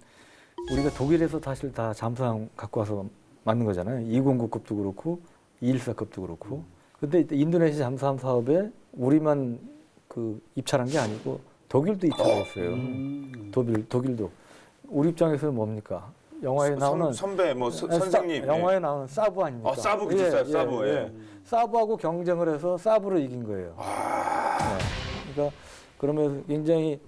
우리가 독일에서 사실 다 잠수함 갖고 와서 만든 거잖아요. 209급도 그렇고 214급도 그렇고. 근데 인도네시아 잠수함 사업에 우리만 그 입찰한 게 아니고 독일도 입찰했어요. 독일도. 우리 입장에서는 뭡니까? 영화에 나오는 선배 뭐 선생님 영화에 나오는 사브 아닙니까? 사브 그죠? 사브. 예. 사브하고 경쟁을 해서 사브를 이긴 거예요. 네. 그러니까 그러면 굉장히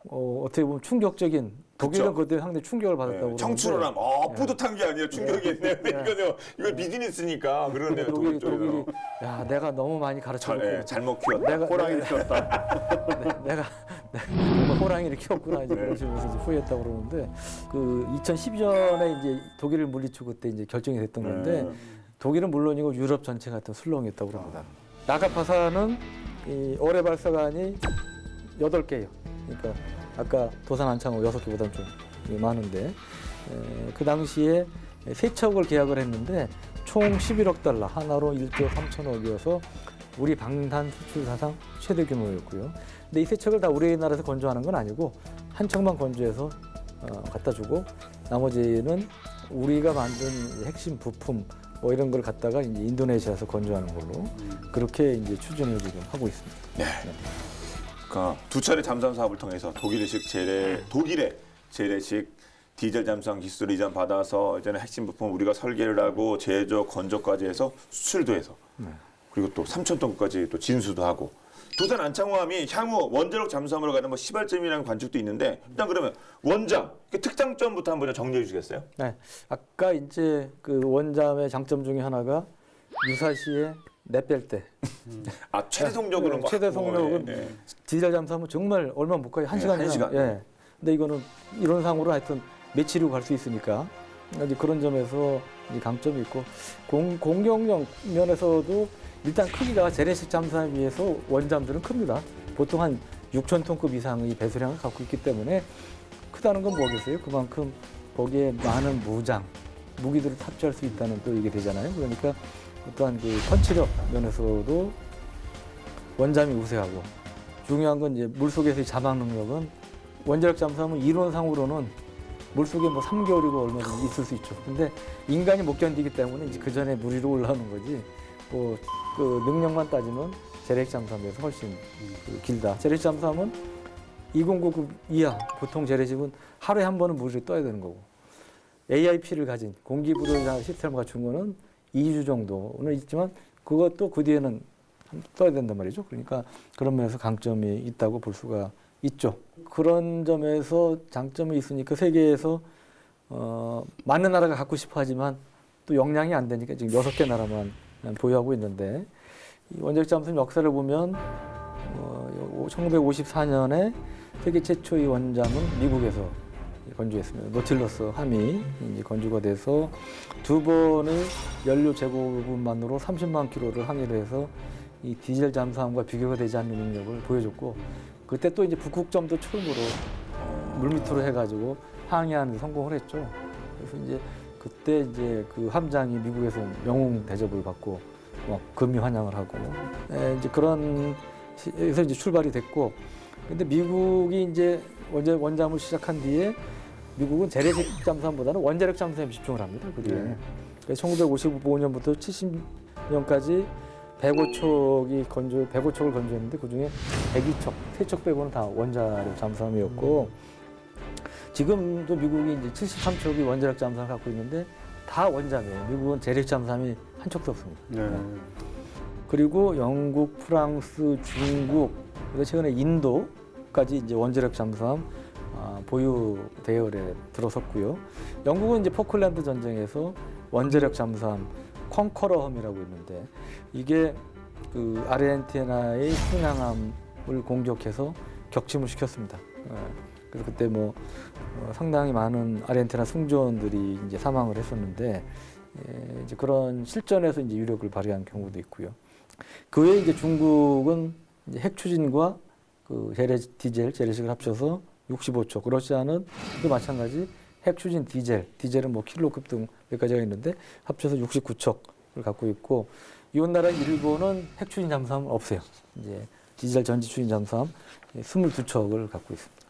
어떻게 보면 충격적인 독일은 그때 상당히 충격을 받았다고. 청출을 함. 뿌듯한 게 아니라 충격이었네요. 이거 비즈니스니까 그러네요. 독일이 야 내가 너무 많이 가르쳐줬고 잘못 키웠다. 호랑이를 키웠다. 내가 정말 호랑이를 키웠구나 이제 그러시면서 이제 후회했다고 그러는데 그 2012년에 이제 독일을 물리치고 그때 이제 결정이 됐던 건데 독일은 물론이고 유럽 전체가 또 술렁했다고 그럽니다. 나가파사는 이 어뢰 발사관이 8개예요. 그러니까 아까 도산 안창호 6개보다는 좀 많은데 그 당시에 3척을 계약을 했는데 총 11억 달러 하나로 1조 3천억이어서 우리 방산 수출 사상 최대 규모였고요. 근데 이 3척을 다 우리나라에서 건조하는 건 아니고 한 척만 건조해서 갖다 주고 나머지는 우리가 만든 핵심 부품 뭐 이런 걸 갖다가 이제 인도네시아에서 건조하는 걸로 그렇게 이제 추진을 지금 하고 있습니다. 네. 그러니까 두 차례 잠수함 사업을 통해서 독일의 재래식 디젤 잠수함 기술을 이전 받아서 이제는 핵심 부품 우리가 설계를 하고 제조 건조까지 해서 수출도 해서 그리고 또 3,000톤까지 또 진수도 하고 도산 안창호함이 향후 원자력 잠수함으로 가는 뭐 시발점이라는 관측도 있는데 일단 그러면 원잠 그 특장점부터 한번 정리해 주시겠어요? 네, 아까 이제 그 원잠의 장점 중에 하나가 유사시에 내뺄 때. 최대 속력으로 최대 속력은 디젤 잠수함은 정말 얼마 못 가요. 1시간이면. 1시간. 예. 근데 이거는 이론상으로 하여튼 며칠이고 갈 수 있으니까 이제 그런 점에서 이제 강점이 있고 공격력 면에서도 일단 크기가 재래식 잠수함에 비해서 원잠들은 큽니다. 보통 한 6,000톤급 이상의 배수량을 갖고 있기 때문에 크다는 건 뭐겠어요? 그만큼 거기에 많은 무기들을 탑재할 수 있다는 또 이게 되잖아요. 그러니까 어떠한 그 펀치력 면에서도 원잠이 우세하고 중요한 건 이제 물속에서의 자막 능력은 원자력 잠수함은 이론상으로는 물속에 뭐 3개월이고 얼마든지 있을 수 있죠. 근데 인간이 못 견디기 때문에 이제 그 전에 물 위로 올라오는 거지. 뭐 그 능력만 따지면 재래식 잠수함에서 훨씬 그 길다. 재래식 잠수함은 209급 이하, 보통 재래식은 하루에 한 번은 물 위에 떠야 되는 거고. AIP를 가진 공기부도자 시스템을 갖춘 거는 2주 정도는 있지만 그것도 그 뒤에는 떠야 된단 말이죠. 그러니까 그런 면에서 강점이 있다고 볼 수가 있죠. 그런 점에서 장점이 있으니까 세계에서 많은 나라가 갖고 싶어 하지만 또 역량이 안 되니까 지금 6개 나라만 보유하고 있는데 이 원자력 잠수함 역사를 보면 1954년에 세계 최초의 원잠은 미국에서 건조했습니다. 노틸러스 함이 이제 건조가 돼서 2번의 연료 제고분만으로 30만 킬로를 항해를 해서 이 디젤 잠수함과 비교가 되지 않는 능력을 보여줬고 그때 또 이제 북극점도 처음으로 물밑으로 해가지고 항해하는 데 성공을 했죠. 그래서 이제 그때 이제 그 함장이 미국에서 영웅 대접을 받고 막 금이 환영을 하고 이제 그런 에서 이제 출발이 됐고 근데 미국이 이제 원잠을 시작한 뒤에 미국은 재래식 잠수함보다는 원자력 잠수함에 집중을 합니다. 그 뒤에. 그래서 1955년부터 70년까지 105척을 건조했는데 그중에 102척, 3척 빼고는 다 원자력 잠수함이었고 지금도 미국이 이제 73척이 원자력 잠수함을 갖고 있는데 다 원잠이에요. 미국은 재래식 잠수함이 한 척도 없습니다. 그리고 영국, 프랑스, 중국, 그리고 최근에 인도까지 이제 원자력 잠수함 보유 대열에 들어섰고요. 영국은 이제 포클랜드 전쟁에서 원자력 잠수함 컨커러함이라고 있는데 이게 그 아르헨티나의 순양함을 공격해서 격침을 시켰습니다. 그래서 그때 뭐 상당히 많은 아르헨티나 승조원들이 이제 사망을 했었는데 이제 그런 실전에서 이제 유력을 발휘한 경우도 있고요. 그 외에 이제 중국은 이제 핵 추진과 그 재래식을 합쳐서 65척. 러시아는 또 마찬가지 핵 추진 디젤은 뭐 킬로급 등 몇 가지가 있는데 합쳐서 69척을 갖고 있고 이온 나라 일본은 핵 추진 잠수함은 없어요. 이제 디젤 전지 추진 잠수함 22척을 갖고 있습니다.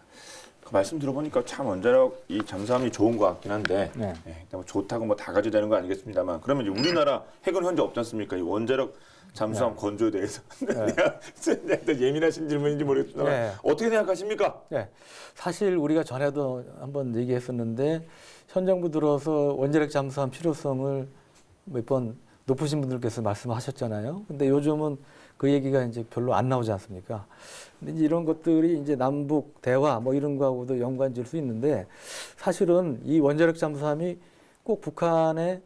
그 말씀 들어보니까 참 원자력 이 잠수함이 좋은 것 같긴 한데 네. 뭐 좋다고 뭐 다 가져야 되는 거 아니겠습니다만 그러면 이제 우리나라 핵은 현재 없지 않습니까? 이 원자력 잠수함 건조에 대해서 내가 예민하신 질문인지 모르겠지만 어떻게 생각하십니까? 네. 사실 우리가 전에도 한번 얘기했었는데 현 정부 들어서 원자력 잠수함 필요성을 몇 번 높으신 분들께서 말씀하셨잖아요. 근데 요즘은 그 얘기가 이제 별로 안 나오지 않습니까? 근데 이제 이런 것들이 이제 남북 대화 뭐 이런 거하고도 연관 지을 수 있는데 사실은 이 원자력 잠수함이 꼭 북한의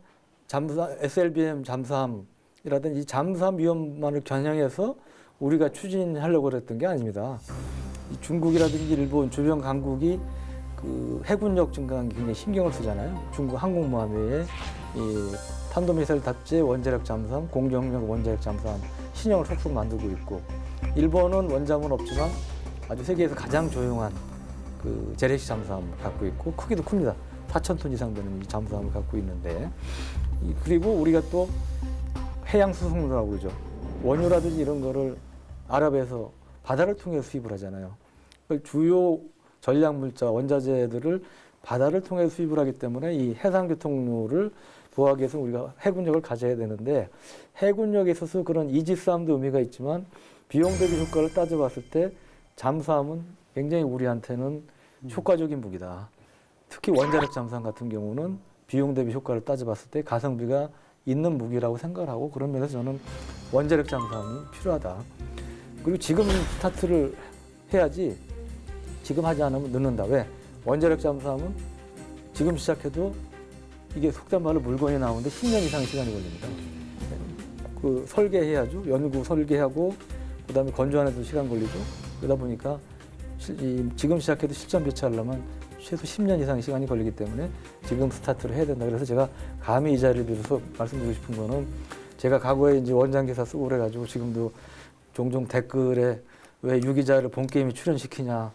SLBM 잠수함이라든지 잠수함 위험만을 겨냥해서 우리가 추진하려고 그랬던 게 아닙니다. 이 중국이라든지 일본 주변 강국이 그 해군력 증강에 굉장히 신경을 쓰잖아요. 중국 항공모함에 이 탄도미사일 탑재 원자력 잠수함, 공정력 원자력 잠수함 신형을 속속 만들고 있고 일본은 원잠은 없지만 아주 세계에서 가장 조용한 그 재래식 잠수함을 갖고 있고 크기도 큽니다. 4,000톤 이상 되는 이 잠수함을 갖고 있는데 그리고 우리가 또 해양 수송로라고 그러죠. 원유라든지 이런 거를 아랍에서 바다를 통해 수입을 하잖아요. 주요 전략물자, 원자재들을 바다를 통해 수입을 하기 때문에 이 해상교통로를 보호하기 위해서 우리가 해군력을 가져야 되는데 해군력에 있어서 그런 이지스함도 의미가 있지만 비용 대비 효과를 따져봤을 때 잠수함은 굉장히 우리한테는 효과적인 무기다. 특히 원자력 잠수함 같은 경우는 비용 대비 효과를 따져봤을 때 가성비가 있는 무기라고 생각을 하고 그런 면에서 저는 원자력 잠수함이 필요하다. 그리고 지금 스타트를 해야지 지금 하지 않으면 늦는다. 왜? 원자력 잠수함은 지금 시작해도 이게 속된 말로 물건이 나오는데 10년 이상 시간이 걸립니다. 그 설계해야죠. 연구 설계하고 그다음에 건조하는 데도 시간 걸리죠. 그러다 보니까 지금 시작해도 실전 배치하려면 최소 10년 이상 시간이 걸리기 때문에 지금 스타트를 해야 된다. 그래서 제가 감히 이 자리를 빌어서 말씀드리고 싶은 거는 제가 과거에 이제 원장 기사 쓰고 그래가지고 지금도 종종 댓글에 왜 유기자를 본 게임에 출연시키냐,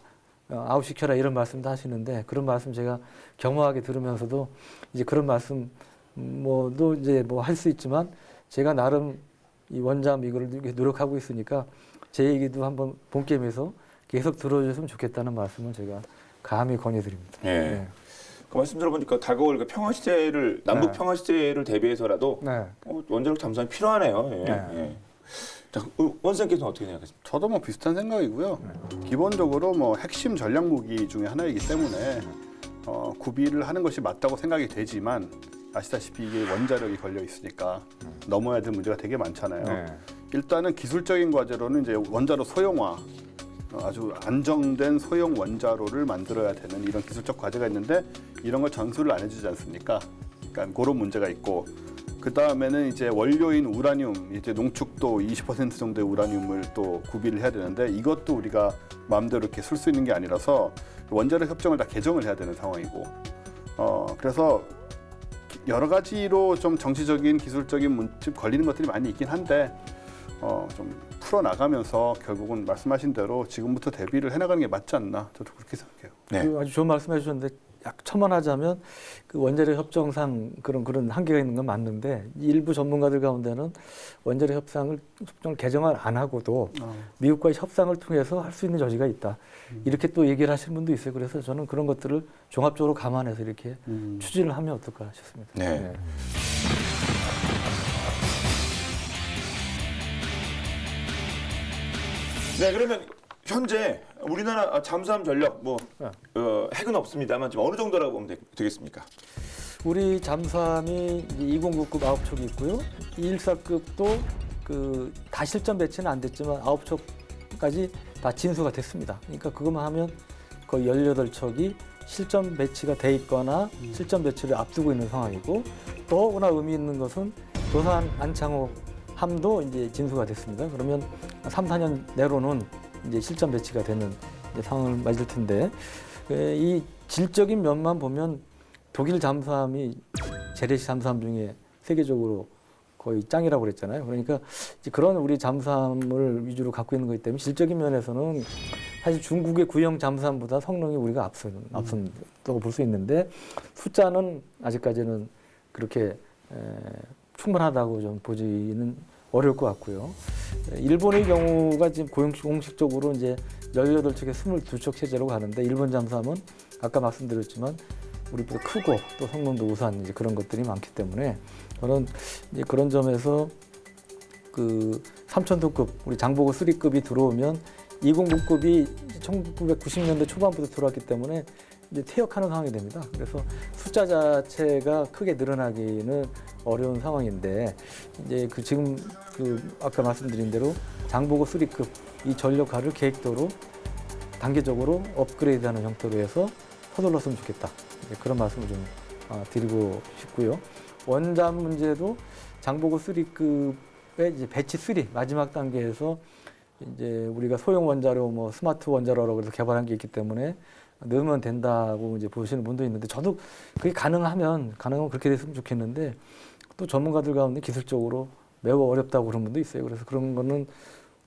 아웃시켜라 이런 말씀도 하시는데 그런 말씀 제가 겸허하게 들으면서도 이제 그런 말씀 뭐도 이제 뭐 할 수 있지만 제가 나름 이 원잠 이거를 이렇게 노력하고 있으니까 제 얘기도 한번 본 게임에서 계속 들어주셨으면 좋겠다는 말씀을 제가 감히 건의드립니다. 네. 그 말씀 들어보니까 다가올 그 평화 시대를 남북 네. 평화 시대를 대비해서라도 네. 원자력 잠수함이 필요하네요. 예. 네. 예. 자, 원생께서는 어떻게 생각하십니까? 저도 뭐 비슷한 생각이고요. 기본적으로 뭐 핵심 전략 무기 중에 하나이기 때문에 구비를 하는 것이 맞다고 생각이 되지만 아시다시피 이게 원자력이 걸려 있으니까 넘어야 될 문제가 되게 많잖아요. 네. 일단은 기술적인 과제로는 이제 원자로 소형화, 아주 안정된 소형 원자로를 만들어야 되는 이런 기술적 과제가 있는데 이런 걸 전수를 안 해주지 않습니까? 그러니까 그런 문제가 있고 그 다음에는 이제 원료인 우라늄, 이제 농축도 20% 정도의 우라늄을 또 구비를 해야 되는데 이것도 우리가 마음대로 이렇게 쓸 수 있는 게 아니라서 원자력 협정을 다 개정을 해야 되는 상황이고, 그래서 여러 가지로 좀 정치적인 기술적인 문제 걸리는 것들이 많이 있긴 한데 좀 풀어 나가면서 결국은 말씀하신 대로 지금부터 대비를 해나가는 게 맞지 않나 저도 그렇게 생각해요. 네. 그 아주 좋은 말씀해 주셨는데 약 첨언하자면 그 원자력 협정상 그런 한계가 있는 건 맞는데 일부 전문가들 가운데는 원자력 협정을 개정을 안 하고도 미국과의 협상을 통해서 할 수 있는 여지가 있다. 이렇게 또 얘기를 하시는 분도 있어요. 그래서 저는 그런 것들을 종합적으로 감안해서 이렇게 추진을 하면 어떨까 싶습니다. 네. 네, 그러면 현재 우리나라 잠수함 전력 핵은 없습니다만 지금 어느 정도라고 보면 되겠습니까? 우리 잠수함이 2099급 9척이 있고요. 214급도 그 다 실전 배치는 안 됐지만 9척까지 다 진수가 됐습니다. 그러니까 그것만 하면 거의 18척이 실전 배치가 돼 있거나 실전 배치를 앞두고 있는 상황이고 더구나 의미 있는 것은 도산 안창호 함도 이제 진수가 됐습니다. 그러면 3, 4년 내로는 이제 실전 배치가 되는 이제 상황을 맞을 텐데 이 질적인 면만 보면 독일 잠수함이 재래식 잠수함 중에 세계적으로 거의 짱이라고 그랬잖아요. 그러니까 이제 그런 우리 잠수함을 위주로 갖고 있는 거기 때문에 질적인 면에서는 사실 중국의 구형 잠수함보다 성능이 우리가 앞선다고 볼 수 있는데 숫자는 아직까지는 그렇게 충분하다고 좀 보지는 어려울 것 같고요. 일본의 경우가 지금 공식적으로 이제 18척에 22척 체제라고 하는데 일본 잠수함은 아까 말씀드렸지만 우리보다 크고 또 성능도 우수한 이제 그런 것들이 많기 때문에 저는 이제 그런 점에서 그 3000도급 우리 장보고 3급이 들어오면 209급이 1990년대 초반부터 들어왔기 때문에 이제 퇴역하는 상황이 됩니다. 그래서 숫자 자체가 크게 늘어나기는 어려운 상황인데 이제 그 지금 그 아까 말씀드린 대로 장보고 3급 이 전력화를 계획도로 단계적으로 업그레이드하는 형태로 해서 서둘렀으면 좋겠다. 그런 말씀을 좀 드리고 싶고요. 원잠 문제도 장보고 3급의 이제 배치 3 마지막 단계에서 이제 우리가 소형 원자로 뭐 스마트 원자로라고 해서 개발한 게 있기 때문에 넣으면 된다고 이제 보시는 분도 있는데 저도 그게 가능하면 그렇게 됐으면 좋겠는데 또 전문가들 가운데 기술적으로 매우 어렵다고 그런 분도 있어요. 그래서 그런 거는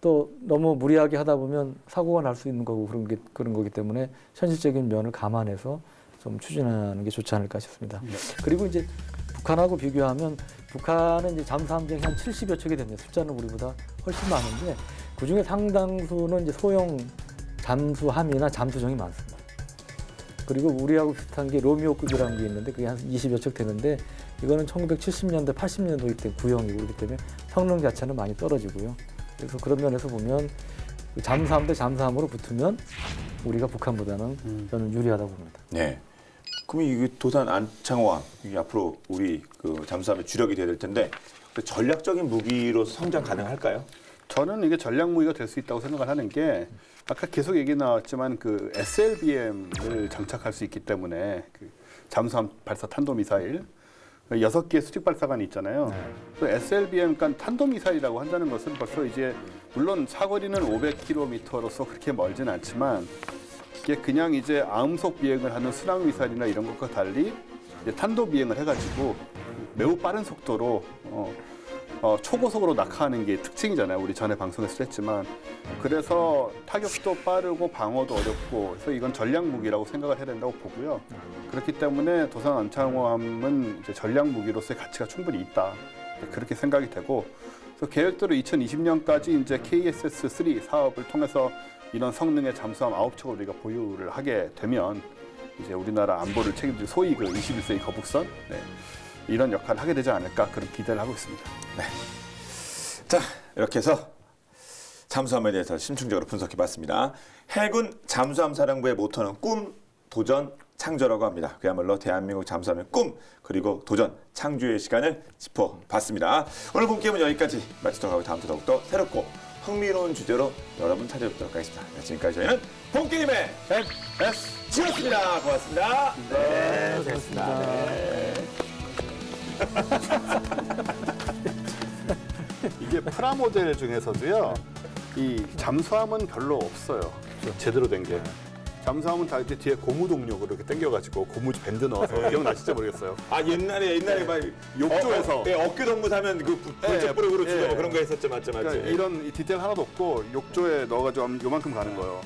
또 너무 무리하게 하다 보면 사고가 날 수 있는 거고 그런 거기 때문에 현실적인 면을 감안해서 좀 추진하는 게 좋지 않을까 싶습니다. 그리고 이제 북한하고 비교하면 북한은 이제 잠수함정이 한 70여 척이 됩니다. 숫자는 우리보다 훨씬 많은데 그 중에 상당수는 이제 소형 잠수함이나 잠수정이 많습니다. 그리고 우리하고 비슷한 게 로미오급이라는 게 있는데 그게 한 20여 척 되는데 이거는 1970년대, 80년도에 때 구형이고 그렇기 때문에 성능 자체는 많이 떨어지고요. 그래서 그런 면에서 보면 잠수함 대 잠수함으로 붙으면 우리가 북한보다는 저는 유리하다고 봅니다. 네. 그럼 이게 도산 안창호함 이게 앞으로 우리 그 잠수함의 주력이 돼야 될 텐데 전략적인 무기로 성장 가능할까요? 저는 이게 전략 무기가 될 수 있다고 생각을 하는 게 아까 계속 얘기 나왔지만 그 SLBM을 장착할 수 있기 때문에 그 잠수함 발사 탄도미사일 6개의 수직 발사관이 있잖아요. 그 SLBM, 그러니까 탄도미사일이라고 한다는 것은 벌써 이제 물론 사거리는 500km로서 그렇게 멀진 않지만 이게 그냥 이제 암속 비행을 하는 순항 미사일이나 이런 것과 달리 이제 탄도 비행을 해가지고 매우 빠른 속도로 초고속으로 낙하하는 게 특징이잖아요. 우리 전에 방송에서 했지만 그래서 타격도 빠르고 방어도 어렵고 그래서 이건 전략 무기라고 생각을 해야 된다고 보고요. 그렇기 때문에 도산 안창호함은 이제 전략 무기로서의 가치가 충분히 있다. 그렇게 생각이 되고 그래서 계획대로 2020년까지 이제 KSS-3 사업을 통해서 이런 성능의 잠수함 9척을 우리가 보유를 하게 되면 이제 우리나라 안보를 책임질 소위 그 21세기 거북선 이런 역할을 하게 되지 않을까 그런 기대를 하고 있습니다. 자, 이렇게 해서 잠수함에 대해서 심층적으로 분석해봤습니다. 해군 잠수함 사령부의 모토는 꿈, 도전, 창조라고 합니다. 그야말로 대한민국 잠수함의 꿈 그리고 도전, 창조의 시간을 짚어봤습니다. 오늘 본 게임은 여기까지 마치도록 하고 다음 주 더욱더 새롭고 흥미로운 주제로 여러분 찾아뵙도록 하겠습니다. 지금까지 저희는 본 게임의 MSG였습니다. 고맙습니다. 네, 고맙습니다. 이게 프라모델 중에서도요. 이 잠수함은 별로 없어요. 제대로 된 게. 잠수함은 다 이렇게 뒤에 고무 동력으로 이렇게 당겨가지고 고무 밴드 넣어서 기억나실지 모르겠어요. 아 옛날에 막 욕조에서 어깨 동무 사면 그 번쩍 부르고 주고 그런 거 했었죠, 맞죠? 그러니까 이런 디테일 하나도 없고 욕조에 넣어가지고 요만큼 가는 거예요.